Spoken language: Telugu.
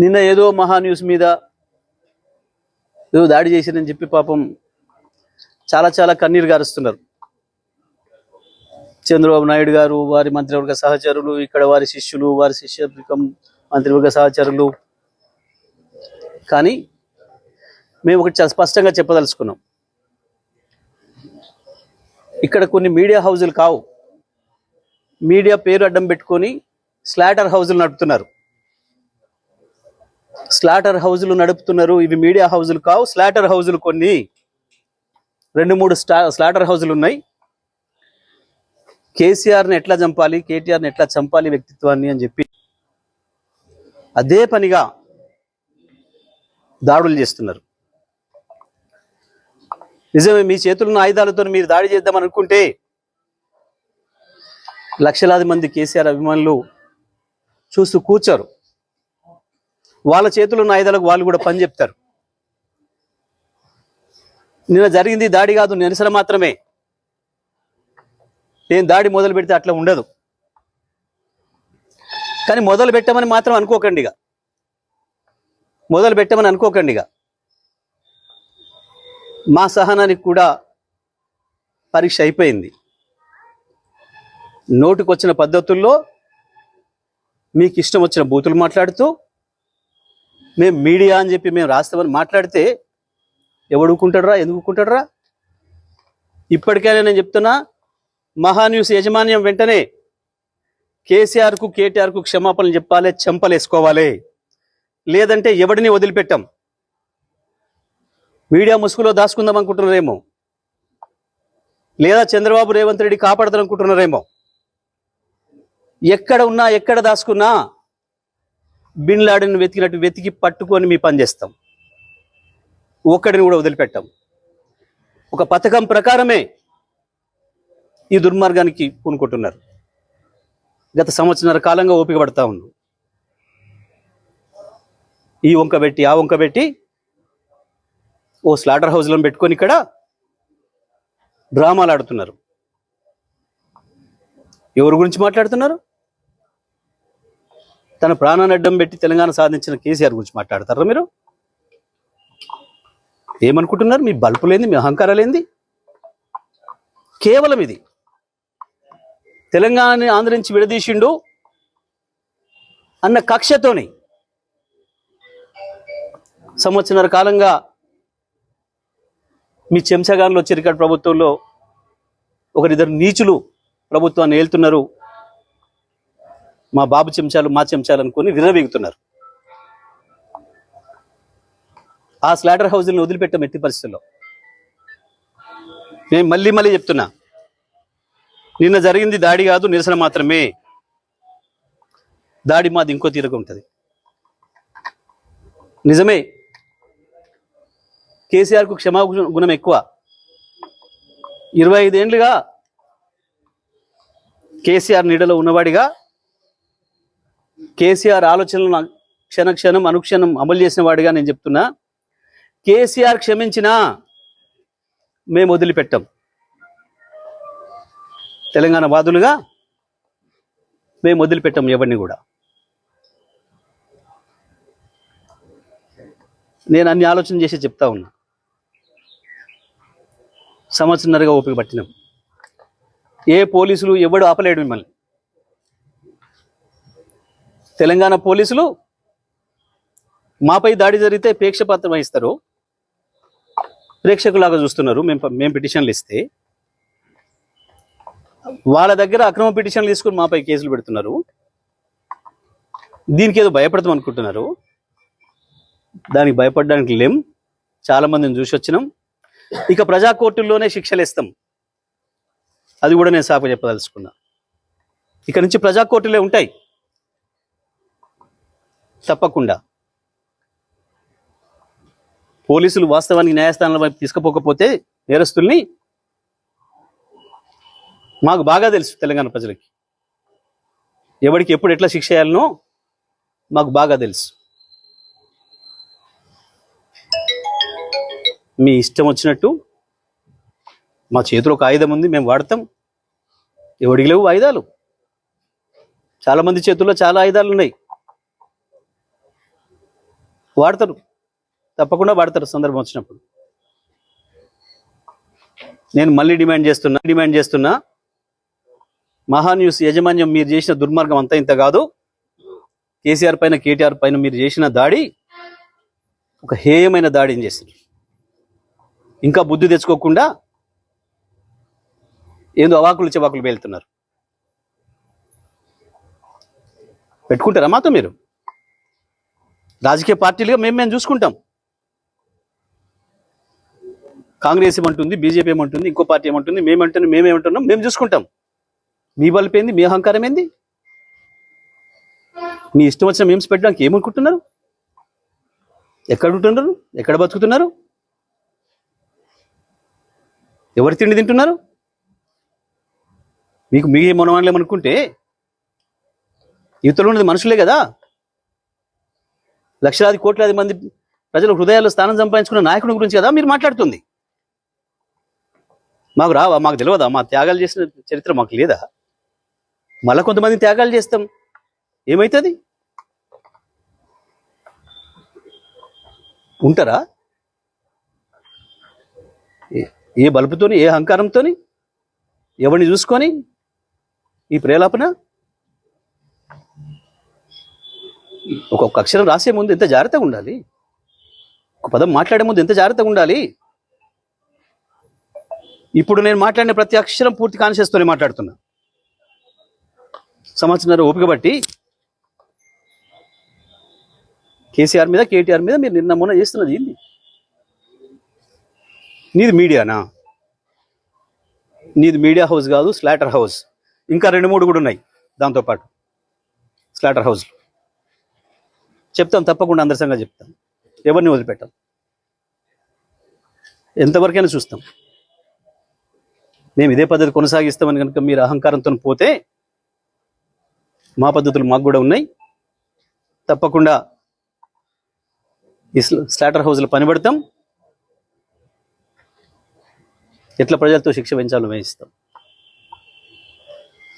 నిన్న ఏదో మహా న్యూస్ మీద ఏదో దాడి చేశారని చెప్పి పాపం చాలా చాలా కన్నీరు గారుస్తున్నారు. చంద్రబాబు నాయుడు గారు, వారి మంత్రివర్గ సహచరులు, ఇక్కడ వారి శిష్యులు, వారి శిష్యవర్గం మంత్రివర్గ సహచరులు. కానీ మేము ఒకటి చాలా స్పష్టంగా చెప్పదలుచుకున్నాం. ఇక్కడ కొన్ని మీడియా హౌజులు కావు, మీడియా పేరు అడ్డం పెట్టుకొని స్లాటర్ హౌజులు నడుపుతున్నారు. స్లాటర్ హౌజులు నడుపుతున్నారు. ఇవి మీడియా హౌజులు కావు, స్లాటర్ హౌజులు. కొన్ని 2-3 స్లాటర్ హౌజులు ఉన్నాయి. కేసీఆర్ని ఎట్లా చంపాలి, కేటీఆర్ని ఎట్లా చంపాలి వ్యక్తిత్వాన్ని అని చెప్పి అదే పనిగా దాడులు చేస్తున్నారు. నిజమే, మీ చేతుల్లో ఆయుధాలతో మీరు దాడి చేద్దాం అనుకుంటే లక్షలాది మంది కేసీఆర్ అభిమానులు చూస్తూ కూర్చోరు. వాళ్ళ చేతుల్లో ఉన్న ఆయుధాలకు వాళ్ళు కూడా పని చెప్తారు. నిన్న జరిగింది దాడి కాదు, నిరసన మాత్రమే. నేను దాడి మొదలు పెడితే అట్లా ఉండదు. కానీ మొదలు పెట్టమని మాత్రం అనుకోకండిగా, మొదలు పెట్టమని అనుకోకండిగా. మా సహనానికి కూడా పరీక్ష అయిపోయింది. నోటికొచ్చిన పద్ధతుల్లో మీకు ఇష్టం వచ్చిన బూతులు మాట్లాడుతూ మేము మీడియా అని చెప్పి మేము రాస్తామని మాట్లాడితే ఎవడుకుంటాడురా, ఎందుకుంటాడురా? ఇప్పటికైనా నేను చెప్తున్నా, మహాన్యూస్ యాజమాన్యం వెంటనే కేసీఆర్కు కేటీఆర్కు క్షమాపణలు చెప్పాలి, చెంపలేసుకోవాలి. లేదంటే ఎవడిని వదిలిపెట్టాం. మీడియా ముసుగులో దాచుకుందాం అనుకుంటున్నారేమో, లేదా చంద్రబాబు రేవంత్ రెడ్డి కాపాడతారు అనుకుంటున్నారేమో. ఎక్కడ ఉన్నా, ఎక్కడ దాచుకున్నా బిన్ లాడెన్ వెతికినట్టు వెతికి పట్టుకొని మీ పని చేస్తాం. ఒక్కడిని కూడా వదిలిపెట్టాం. ఒక పథకం ప్రకారమే ఈ దుర్మార్గానికి పూనుకుంటున్నారు. గత సంవత్సరాల కాలంగా ఓపిక పడతా ఉన్నాం. ఈ వంక పెట్టి ఆ వంక పెట్టి ఓ స్లాటర్ హౌస్లను పెట్టుకొని ఇక్కడ డ్రామాలు ఆడుతున్నారు. ఎవరి గురించి మాట్లాడుతున్నారు? తన ప్రాణాన్ని అడ్డం పెట్టి తెలంగాణ సాధించిన కేసీఆర్ గురించి మాట్లాడతారా మీరు? ఏమనుకుంటున్నారు? మీ బల్పులేంది, మీ అహంకారాలేంది? కేవలం ఇది తెలంగాణని ఆంధ్ర నుంచి విడదీసిండు అన్న కక్షతోని సంవత్సరాల కాలంగా మీ చెంచగాన్లో చిరికట్ ప్రభుత్వంలో ఒకరిద్దరు నీచులు ప్రభుత్వాన్ని ఏలుతున్నారు. మా బాబు చెంచాలు, మా చెంచాలు అనుకొని విర్రవీగుతున్నారు. ఆ స్లాటర్ హౌస్ని వదిలిపెట్టాం ఎట్టి పరిస్థితుల్లో. నేను మళ్ళీ మళ్ళీ చెప్తున్నా, నిన్న జరిగింది దాడి కాదు, నిరసన మాత్రమే. దాడి మాది ఇంకో తీరుగా ఉంటుంది. నిజమే, కేసీఆర్కు క్షమాగుణం ఎక్కువ. 25 ఏళ్ళుగా కేసీఆర్ నీడలో ఉన్నవాడిగా, కేసీఆర్ ఆలోచనలను క్షణక్షణం అనుక్షణం అమలు చేసిన వాడిగా నేను చెప్తున్నా, కేసీఆర్ క్షమించినా మేము వదిలిపెట్టాం. తెలంగాణ వాదులుగా మేము వదిలిపెట్టాం ఎవరిని కూడా. నేను అన్ని ఆలోచన చేసి చెప్తా ఉన్నా. సంవత్సరంన్నరగా ఓపిక పట్టినాం. ఏ పోలీసులు ఎవడు ఆపలేడు మిమ్మల్ని. తెలంగాణ పోలీసులు మాపై దాడి జరిగితే ప్రేక్షపాత్రం వహిస్తారు, ప్రేక్షకులాగా చూస్తున్నారు. మేము పిటిషన్లు ఇస్తే వాళ్ళ దగ్గర అక్రమ పిటిషన్లు తీసుకుని మాపై కేసులు పెడుతున్నారు. దీనికి ఏదో భయపడతాం అనుకుంటున్నారు. దానికి భయపడడానికి లేం. చాలా మందిని చూసి వచ్చినాం. ఇక ప్రజా కోర్టుల్లోనే శిక్షలు ఇస్తాం. అది కూడా నేను సాకు చెప్పదలుచుకున్నా. ఇక నుంచి ప్రజా కోర్టులే ఉంటాయి తప్పకుండా. పోలీసులు వాస్తవానికి న్యాయస్థానాల వైపు తీసుకుపోకపోతే నేరస్తుల్ని, మాకు బాగా తెలుసు. తెలంగాణ ప్రజలకి ఎవరికి ఎప్పుడు ఎట్లా శిక్ష చేయాలనో మాకు బాగా తెలుసు. మీ ఇష్టం వచ్చినట్టు, మా చేతిలో ఒక ఆయుధం ఉంది, మేము వాడతాం. ఎవడికి లేవు ఆయుధాలు? చాలామంది చేతుల్లో చాలా ఆయుధాలు ఉన్నాయి. వాడతారు, తప్పకుండా వాడతారు సందర్భం వచ్చినప్పుడు. నేను మళ్ళీ డిమాండ్ చేస్తున్నా మహాన్యూస్ యాజమాన్యం మీరు చేసిన దుర్మార్గం అంతా ఇంత కాదు. కేసీఆర్ పైన కేటీఆర్ పైన మీరు చేసిన దాడి ఒక హేయమైన దాడిని చేస్తారు. ఇంకా బుద్ధి తెచ్చుకోకుండా ఏందో అవాకులు చెవాకులు పేలుతున్నారు. పెట్టుకుంటారా మాతో మీరు? రాజకీయ పార్టీలుగా మేము చూసుకుంటాం. కాంగ్రెస్ ఏమంటుంది, బీజేపీ ఏమంటుంది, ఇంకో పార్టీ ఏమంటుంది, మేమేమంటున్నాం, మేము చూసుకుంటాం. మీ బలుపు ఏంది, మీ అహంకారం ఏంది? మీ ఇష్టం వచ్చిన మేమ్స్ పెట్టడానికి ఏమనుకుంటున్నారు? ఎక్కడ ఉంటున్నారు? ఎక్కడ బతుకుతున్నారు? ఎవరు తిండి తింటున్నారు? మీకు మీ మనవాళ్ళేమనుకుంటే యువతలో ఉన్నది మనుషులే కదా. లక్షలాది కోట్లాది మంది ప్రజల హృదయాల్లో స్థానం సంపాదించుకున్న నాయకుడి గురించి కదా మీరు మాట్లాడుతుంది. మాకు రావా? మాకు తెలియదా? మా త్యాగాలు చేసిన చరిత్ర మాకు లేదా? మళ్ళా కొంతమంది త్యాగాలు చేస్తాం, ఏమవుతుంది? ఉంటారా? ఏ బలుపుతోని, ఏ అహంకారంతోని, ఎవరిని చూసుకొని ఈ ప్రేలాపన? ఒక్కొక్క అక్షరం రాసే ముందు ఎంత జాగ్రత్తగా ఉండాలి, ఒక పదం మాట్లాడే ముందు ఎంత జాగ్రత్తగా ఉండాలి. ఇప్పుడు నేను మాట్లాడిన ప్రతి అక్షరం పూర్తి కాన్షియస్తోనే మాట్లాడుతున్నా. సంవత్సరం ఓపిక బట్టి కేసీఆర్ మీద, కేటీఆర్ మీద మీరు నిన్న మొన్న చేస్తున్నది ఏంది? నీది మీడియానా? నీది మీడియా హౌస్ కాదు, స్లాటర్ హౌస్. ఇంకా 2-3 కూడా ఉన్నాయి దాంతోపాటు స్లాటర్ హౌస్లు. చెప్తాం, తప్పకుండా అందరి సంగతి చెప్తాం. ఎవరిని వదిలిపెట్టాం, ఎంతవరకైనా చూస్తాం. మేము ఇదే పద్ధతి కొనసాగిస్తామని కనుక మీరు అహంకారంతో పోతే మా పద్ధతులు మాకు కూడా ఉన్నాయి. తప్పకుండా ఈ స్లాటర్ హౌస్లో పనిపడతాం. ఎట్లా ప్రజలతో శిక్ష పెంచాలో వేయిస్తాం.